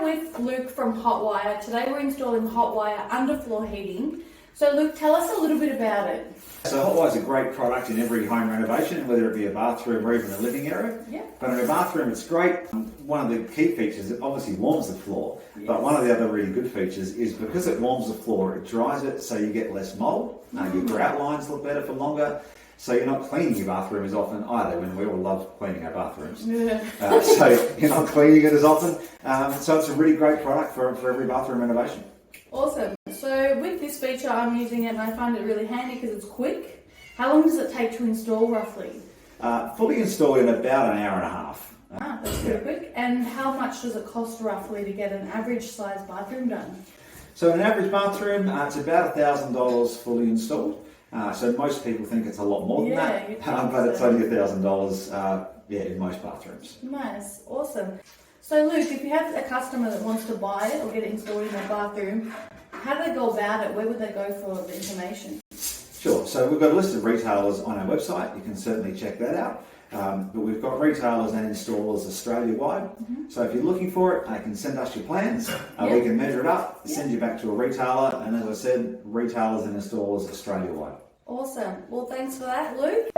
with Luke from Hotwire. Today we're installing Hotwire underfloor heating. So Luke, tell us a little bit about it. So Hotwire is a great product in every home renovation, whether it be a bathroom or even a living area. Yeah. But in a bathroom it's great. One of the key features, it obviously warms the floor, yes. But one of the other really good features is because it warms the floor, it dries it so you get less mold, your grout lines look better for longer. So you're not cleaning your bathroom as often either, when we all love cleaning our bathrooms. Yeah. So you're not cleaning it as often. So it's a really great product for every bathroom renovation. Awesome. So with this feature I'm using it and I find it really handy because it's quick. How long does it take to install roughly? Fully installed in about an hour and a half. That's pretty quick. And how much does it cost roughly to get an average size bathroom done? So in an average bathroom, it's about $1,000 fully installed. So most people think it's a lot more than that, but it's only $1,000 in most bathrooms. Nice, awesome. So Luke, if you have a customer that wants to buy it or get it installed in their bathroom, how do they go about it? Where would they go for the information? Sure, so we've got a list of retailers on our website. You can certainly check that out. But we've got retailers and installers Australia-wide. Mm-hmm. So if you're looking for it, you can send us your plans. We can measure it up, send you back to a retailer, and as I said, retailers and installers Australia-wide. Awesome. Well, thanks for that, Luke.